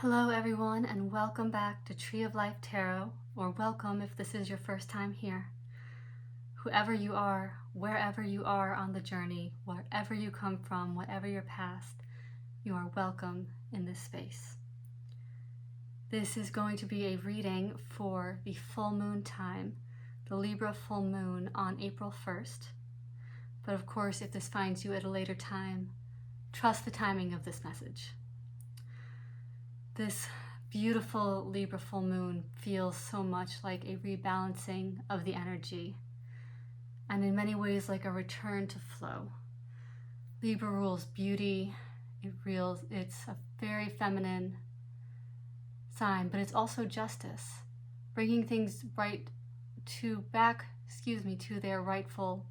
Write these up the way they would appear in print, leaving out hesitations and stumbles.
Hello everyone, and welcome back to Tree of Life Tarot, or welcome if this is your first time here. Whoever you are, wherever you are on the journey, wherever you come from, whatever your past, you are welcome in this space. This is going to be a reading for the full moon time, the Libra full moon on April 1st. But of course, if this finds you at a later time, trust the timing of this message. This beautiful Libra full moon feels so much like a rebalancing of the energy, and in many ways like a return to flow. Libra rules beauty. It's a very feminine sign, but it's also justice, bringing things to their rightful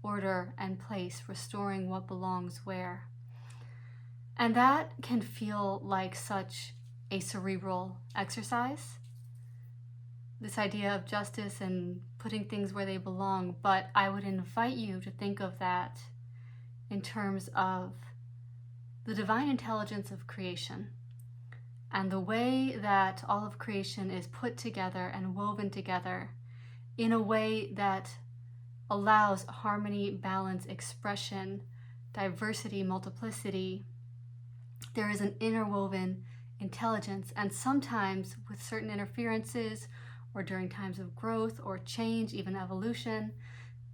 order and place, restoring what belongs where. And that can feel like such a cerebral exercise, this idea of justice and putting things where they belong, but I would invite you to think of that in terms of the divine intelligence of creation and the way that all of creation is put together and woven together in a way that allows harmony, balance, expression, diversity, multiplicity. There is an interwoven intelligence, and sometimes with certain interferences or during times of growth or change, even evolution,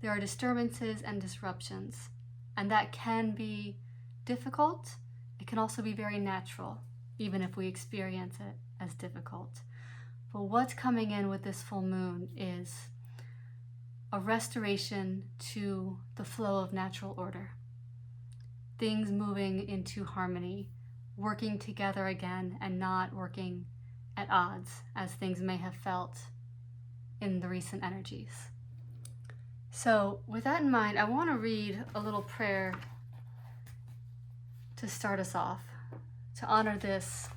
there are disturbances and disruptions, and that can be difficult. It can also be very natural, even if we experience it as difficult. But what's coming in with this full moon is a restoration to the flow of natural order, things moving into harmony, working together again and not working at odds as things may have felt in the recent energies. So with that in mind, I want to read a little prayer to start us off, to honor this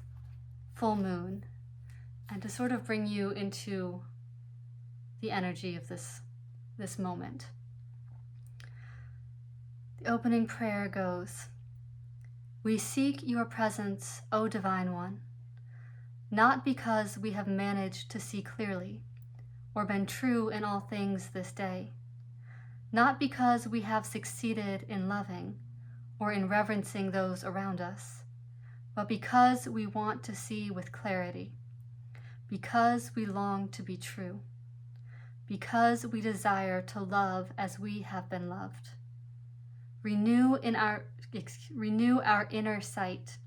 full moon and to sort of bring you into the energy of this moment. The opening prayer goes, "We seek your presence, O Divine One, not because we have managed to see clearly or been true in all things this day, not because we have succeeded in loving or in reverencing those around us, but because we want to see with clarity, because we long to be true, because we desire to love as we have been loved. Renew our inner sight,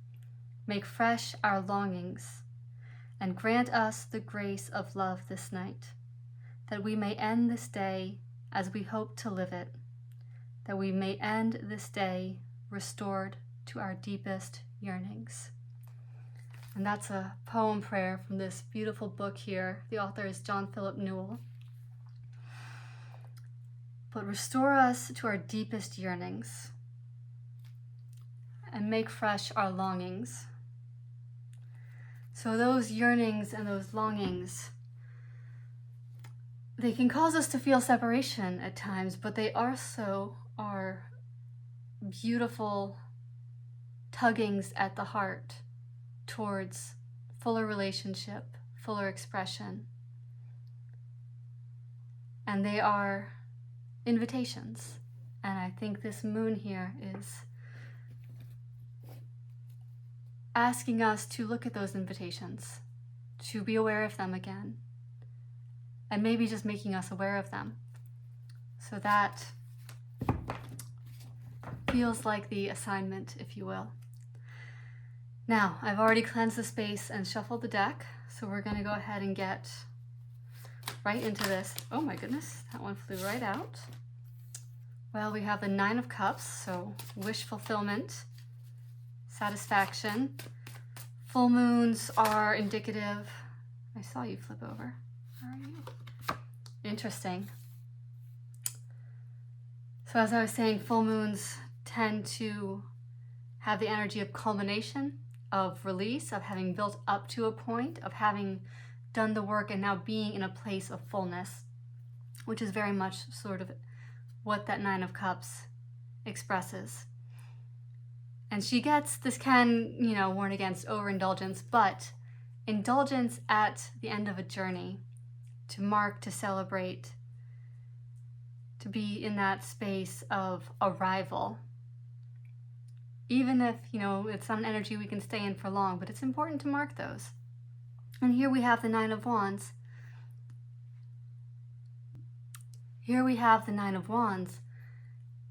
make fresh our longings, and grant us the grace of love this night, that we may end this day as we hope to live it, that we may end this day restored to our deepest yearnings." And that's a poem prayer from this beautiful book here. The author is John Philip Newell. But restore us to our deepest yearnings and make fresh our longings. So those yearnings and those longings, they can cause us to feel separation at times, but they also are beautiful tuggings at the heart towards fuller relationship, fuller expression. And they are invitations. And I think this moon here is asking us to look at those invitations, to be aware of them again, and maybe just making us aware of them. So that feels like the assignment, if you will. Now, I've already cleansed the space and shuffled the deck, so we're going to go ahead and get right into this. Oh my goodness, that one flew right out. Well, we have the 9 of Cups, so wish fulfillment, satisfaction. Full moons are indicative. I saw you flip over. How are you? Interesting. So as I was saying, full moons tend to have the energy of culmination, of release, of having built up to a point, of having done the work and now being in a place of fullness, which is very much sort of what that 9 of Cups expresses. And this can, warn against overindulgence, but indulgence at the end of a journey, to mark, to celebrate, to be in that space of arrival. Even if, it's not an energy we can stay in for long, but it's important to mark those. And here we have the Nine of Wands. Here we have the Nine of Wands,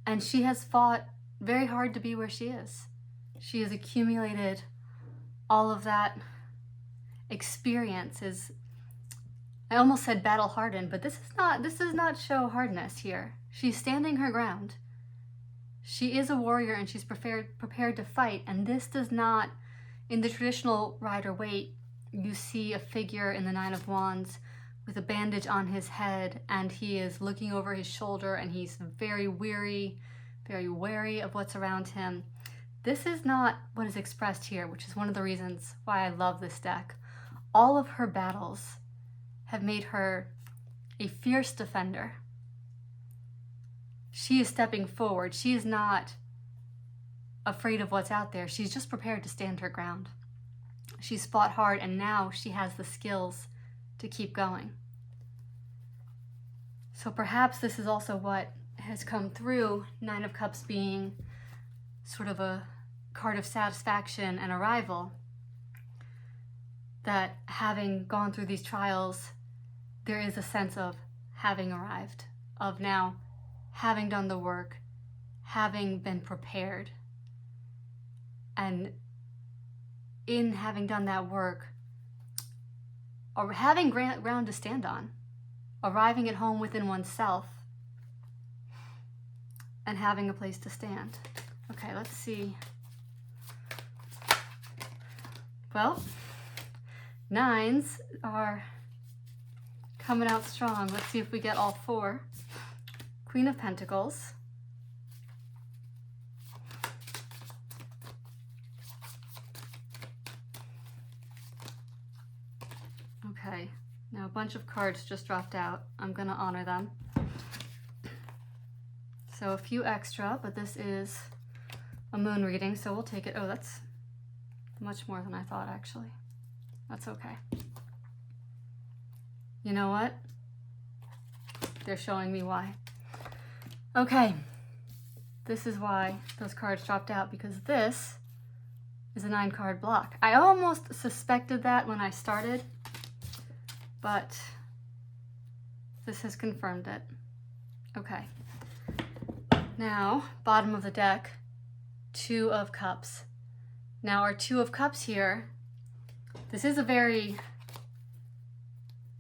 and she has fought very hard to be where she is. She has accumulated all of that experience. I almost said battle hardened, but this does not show hardness here. She's standing her ground. She is a warrior and she's prepared to fight. And this does not, in the traditional Rider-Waite, you see a figure in the Nine of Wands with a bandage on his head, and he is looking over his shoulder and he's very weary, very wary of what's around him. This is not what is expressed here, which is one of the reasons why I love this deck. All of her battles have made her a fierce defender. She is stepping forward. She is not afraid of what's out there. She's just prepared to stand her ground. She's fought hard, and now she has the skills to keep going. So perhaps this is also what has come through, Nine of Cups being sort of a card of satisfaction and arrival, that having gone through these trials, there is a sense of having arrived, of now having done the work, having been prepared, and in having done that work, or having ground to stand on, arriving at home within oneself, and having a place to stand. Okay, let's see. Well, nines are coming out strong. Let's see if we get all four. Queen of Pentacles. Okay, now a bunch of cards just dropped out. I'm gonna honor them. So a few extra, but this is a moon reading, so we'll take it. Oh, that's much more than I thought, actually. That's okay. You know what? They're showing me why. Okay, this is why those cards dropped out, because this is a 9-card block. I almost suspected that when I started, but this has confirmed it. Okay. Now, bottom of the deck, Two of Cups. Now our Two of Cups here, this is a very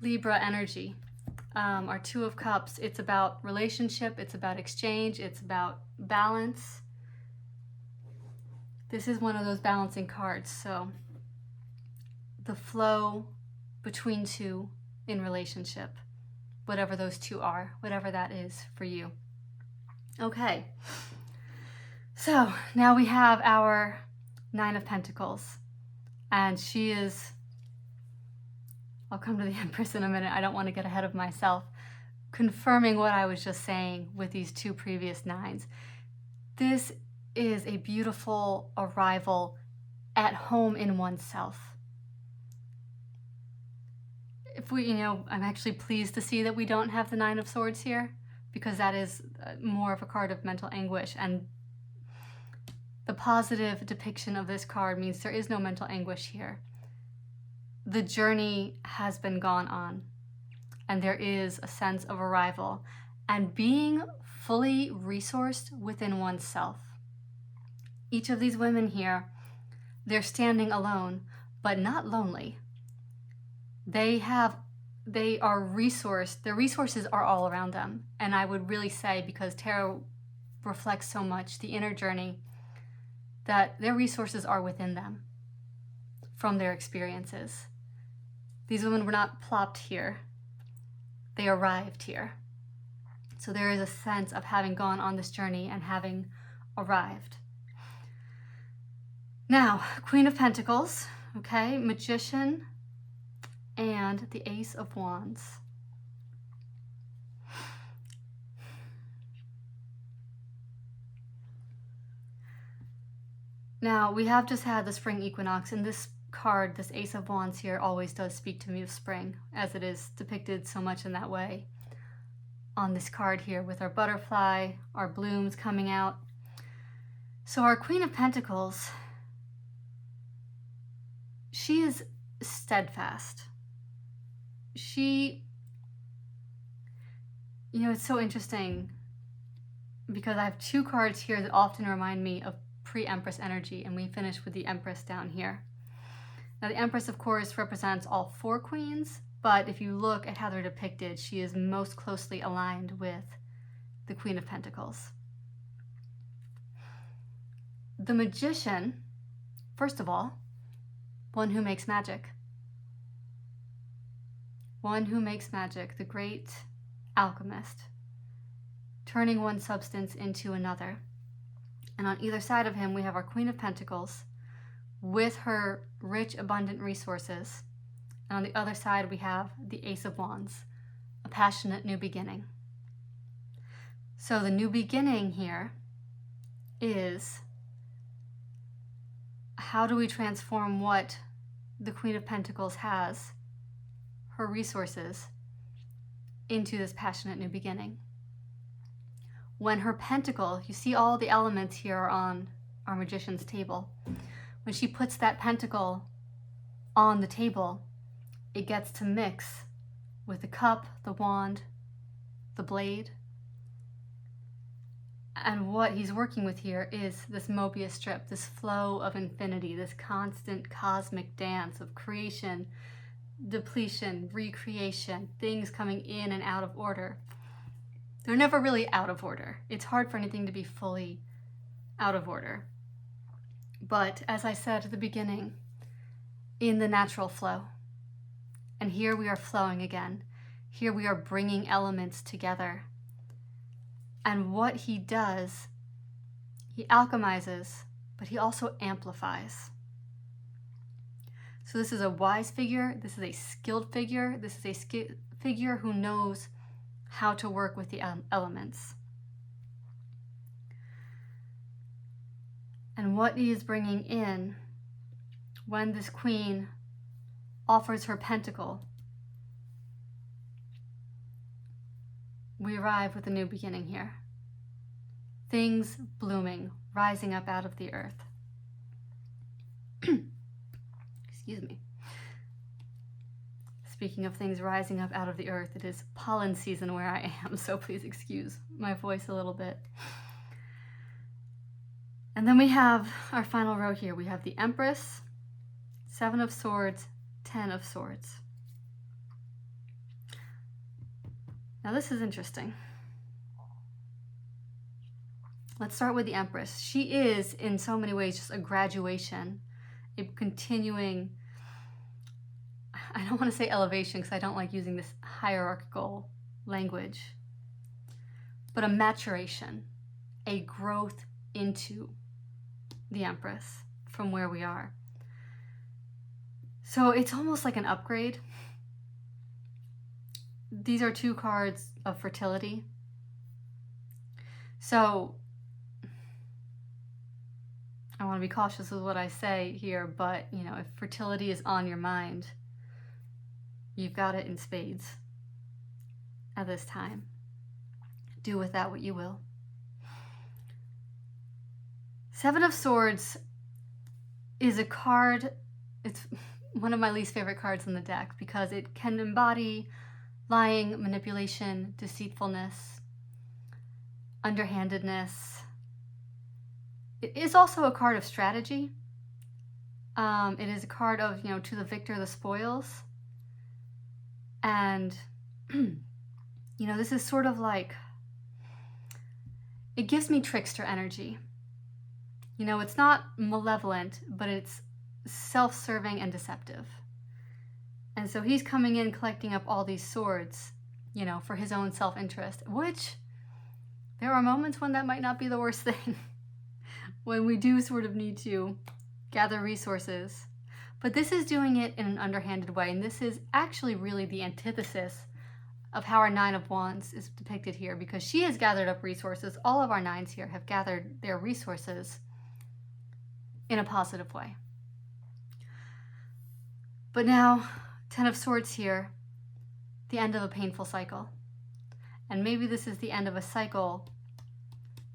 Libra energy. Our Two of Cups, it's about relationship, it's about exchange, it's about balance. This is one of those balancing cards, so the flow between two in relationship, whatever those two are, whatever that is for you. Okay, so now we have our Nine of Pentacles, and she is, I'll come to the Empress in a minute, I don't want to get ahead of myself, confirming what I was just saying with these two previous nines. This is a beautiful arrival at home in oneself. If we, I'm actually pleased to see that we don't have the Nine of Swords here, because that is more of a card of mental anguish, and the positive depiction of this card means there is no mental anguish here. The journey has been gone on, and there is a sense of arrival and being fully resourced within oneself. Each of these women here, they're standing alone, but not lonely. They are resourced, their resources are all around them. And I would really say, because tarot reflects so much the inner journey, that their resources are within them from their experiences. These women were not plopped here. They arrived here. So there is a sense of having gone on this journey and having arrived. Now, Queen of Pentacles, okay, Magician, and the Ace of Wands. Now, we have just had the spring equinox, and this card, this Ace of Wands here, always does speak to me of spring, as it is depicted so much in that way on this card here with our butterfly, our blooms coming out. So our Queen of Pentacles, she is steadfast. She, it's so interesting because I have two cards here that often remind me of pre-Empress energy, and we finish with the Empress down here. Now the Empress, of course, represents all four queens, but if you look at how they're depicted, she is most closely aligned with the Queen of Pentacles. The Magician, first of all, one who makes magic. One who makes magic, the great alchemist, turning one substance into another. And on either side of him, we have our Queen of Pentacles with her rich, abundant resources. And on the other side, we have the Ace of Wands, a passionate new beginning. So the new beginning here is, how do we transform what the Queen of Pentacles has, her resources, into this passionate new beginning? When her pentacle, you see all the elements here are on our Magician's table. When she puts that pentacle on the table, it gets to mix with the cup, the wand, the blade. And what he's working with here is this Mobius strip, this flow of infinity, this constant cosmic dance of creation, depletion, recreation, things coming in and out of order. They're never really out of order. It's hard for anything to be fully out of order. But as I said at the beginning, in the natural flow. And here we are flowing again. Here we are bringing elements together. And what he does, he alchemizes, but he also amplifies. So this is a wise figure. This is a skilled figure. This is a figure who knows how to work with the elements. And what he is bringing in when this queen offers her pentacle, we arrive with a new beginning here. Things blooming, rising up out of the earth. Excuse me. Speaking of things rising up out of the earth, it is pollen season where I am, so please excuse my voice a little bit. And then we have our final row here. We have the Empress, 7 of Swords, 10 of Swords. Now this is interesting. Let's start with the Empress. She is, in so many ways, just a graduation, a continuing, I don't want to say elevation because I don't like using this hierarchical language, but a maturation, a growth into the Empress from where we are. So it's almost like an upgrade. These are 2 cards of fertility. So I want to be cautious with what I say here, but if fertility is on your mind, you've got it in spades at this time. Do with that what you will. 7 of Swords is a card, it's one of my least favorite cards in the deck because it can embody lying, manipulation, deceitfulness, underhandedness. It is also a card of strategy. It is a card of, to the victor, the spoils. And, this is sort of like, it gives me trickster energy. It's not malevolent, but it's self-serving and deceptive. And so he's coming in collecting up all these swords, for his own self-interest, which there are moments when that might not be the worst thing. When we do sort of need to gather resources. But this is doing it in an underhanded way, and this is actually really the antithesis of how our 9 of Wands is depicted here, because she has gathered up resources. All of our 9s here have gathered their resources in a positive way. But now, Ten of Swords here, the end of a painful cycle. And maybe this is the end of a cycle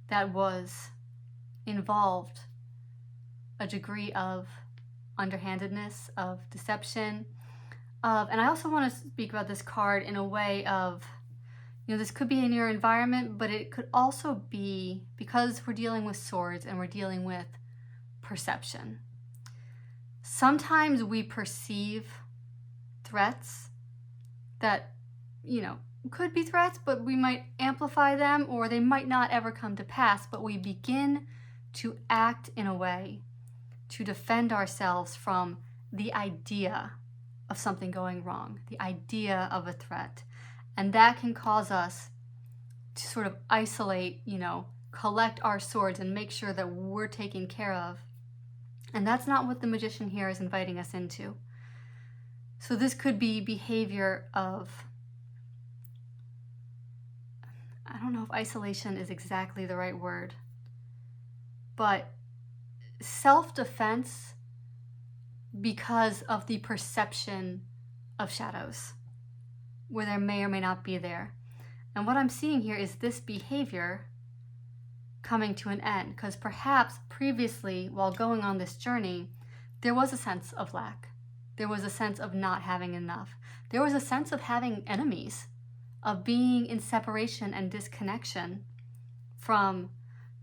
that was involved a degree of underhandedness, of deception, and I also want to speak about this card in a way of, this could be in your environment, but it could also be, because we're dealing with swords and we're dealing with perception. Sometimes we perceive threats that, could be threats, but we might amplify them, or they might not ever come to pass, but we begin to act in a way to defend ourselves from the idea of something going wrong, the idea of a threat. And that can cause us to sort of isolate, collect our swords and make sure that we're taken care of. And that's not what the Magician here is inviting us into. So this could be behavior of, I don't know if isolation is exactly the right word, but self-defense because of the perception of shadows, where there may or may not be there. And what I'm seeing here is this behavior coming to an end, because perhaps previously, while going on this journey, there was a sense of lack. There was a sense of not having enough. There was a sense of having enemies, of being in separation and disconnection from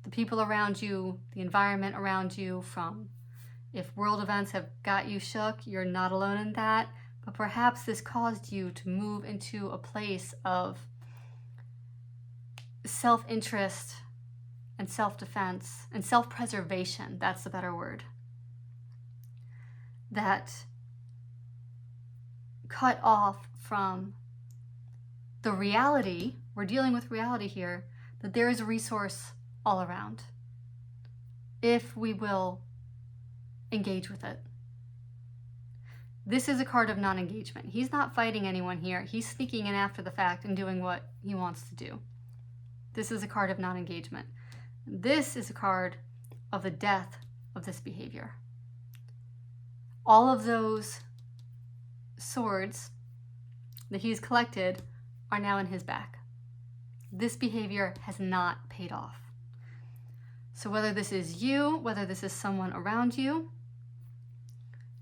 the people around you, the environment around you, from if world events have got you shook, you're not alone in that. But perhaps this caused you to move into a place of self-interest and self-defense and self-preservation. That's the better word. That cut off from the reality, we're dealing with reality here, that there is a resource all around, if we will engage with it. This is a card of non-engagement. He's not fighting anyone here. He's sneaking in after the fact and doing what he wants to do. This is a card of non-engagement. This is a card of the death of this behavior. All of those swords that he's collected are now in his back. This behavior has not paid off. So whether this is you, whether this is someone around you,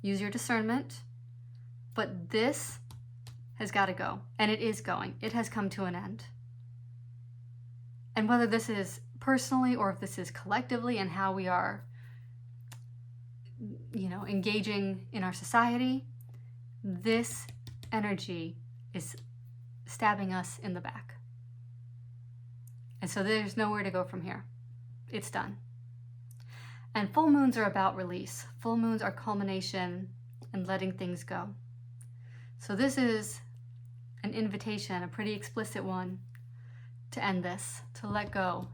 use your discernment, but this has got to go, and it is going. It has come to an end. And whether this is personally or if this is collectively and how we are, engaging in our society, this energy is stabbing us in the back. And so there's nowhere to go from here. It's done. And full moons are about release. Full moons are culmination and letting things go. So this is an invitation, a pretty explicit one, to end this, to let go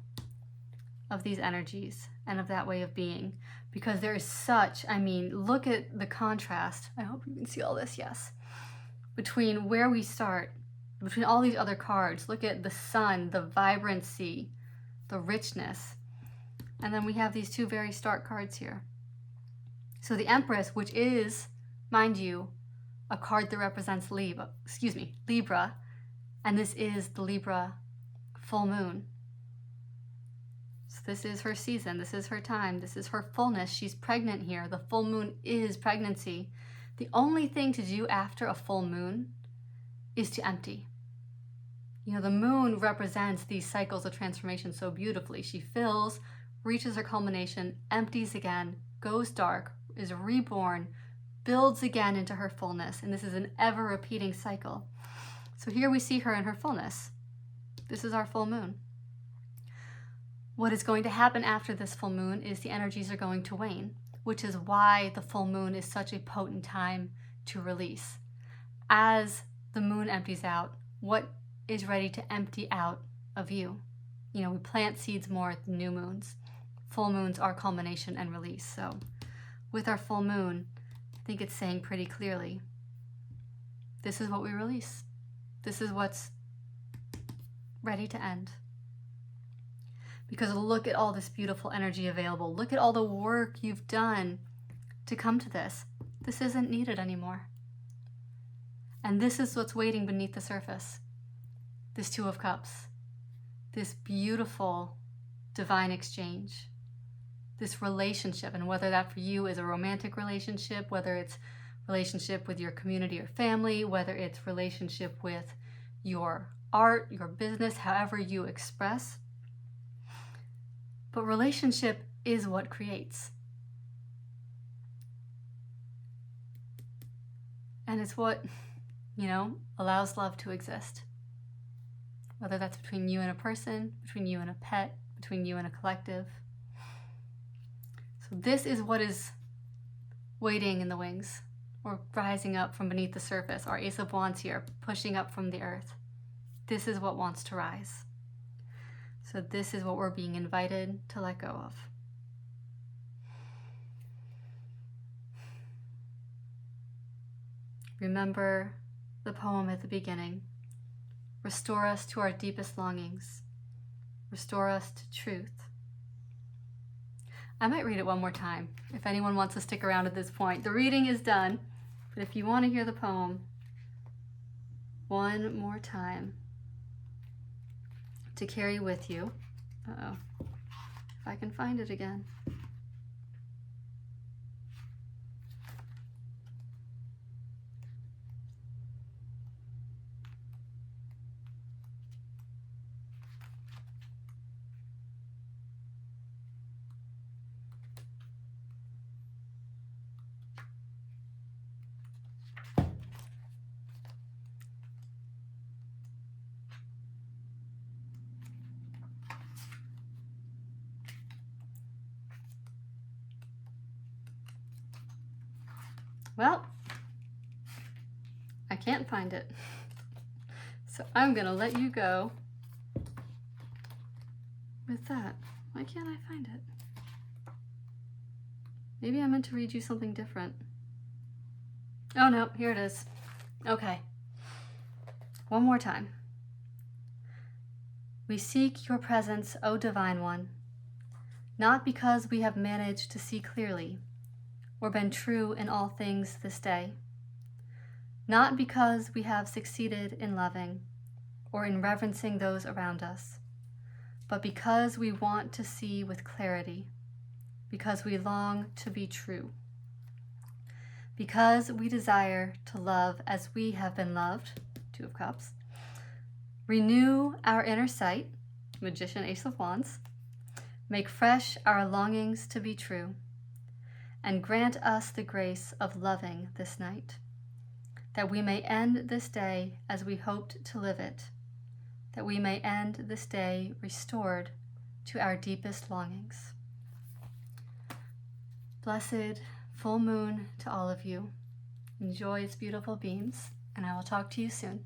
of these energies and of that way of being. Because there is such, look at the contrast. I hope you can see all this, yes. Between where we start, between all these other cards. Look at the sun, the vibrancy, the richness. And then we have these two very stark cards here. So the Empress, which is, mind you, a card that represents Libra, and this is the Libra full moon. So this is her season, this is her time, this is her fullness. She's pregnant here. The full moon is pregnancy. The only thing to do after a full moon is to empty. The moon represents these cycles of transformation so beautifully. She fills, reaches her culmination, empties again, goes dark, is reborn, builds again into her fullness. And this is an ever-repeating cycle. So here we see her in her fullness. This is our full moon. What is going to happen after this full moon is the energies are going to wane, which is why the full moon is such a potent time to release. As the moon empties out, what is ready to empty out of you? We plant seeds more at the new moons. Full moons are culmination and release. So with our full moon, I think it's saying pretty clearly, this is what we release. This is what's ready to end. Because look at all this beautiful energy available. Look at all the work you've done to come to this. This isn't needed anymore. And this is what's waiting beneath the surface. This Two of Cups. This beautiful divine exchange. This relationship, and whether that for you is a romantic relationship, whether it's relationship with your community or family, whether it's relationship with your art, your business, however you express. But relationship is what creates. And it's what, allows love to exist. Whether that's between you and a person, between you and a pet, between you and a collective. So this is what is waiting in the wings, or rising up from beneath the surface. Our Ace of Wands here, pushing up from the earth. This is what wants to rise. So this is what we're being invited to let go of. Remember the poem at the beginning. Restore us to our deepest longings. Restore us to truth. I might read it one more time if anyone wants to stick around at this point. The reading is done, but if you want to hear the poem one more time to carry with you. Uh-oh. If I can find it again. Well, I can't find it. So I'm gonna let you go with that. Why can't I find it? Maybe I meant to read you something different. Oh no, here it is. Okay. One more time. We seek your presence, O Divine One, not because we have managed to see clearly, or been true in all things this day, not because we have succeeded in loving or in reverencing those around us, but because we want to see with clarity, because we long to be true, because we desire to love as we have been loved, Two of Cups. Renew our inner sight, Magician, Ace of Wands. Make fresh our longings to be true, and grant us the grace of loving this night, that we may end this day as we hoped to live it, that we may end this day restored to our deepest longings. Blessed full moon to all of you. Enjoy its beautiful beams, and I will talk to you soon.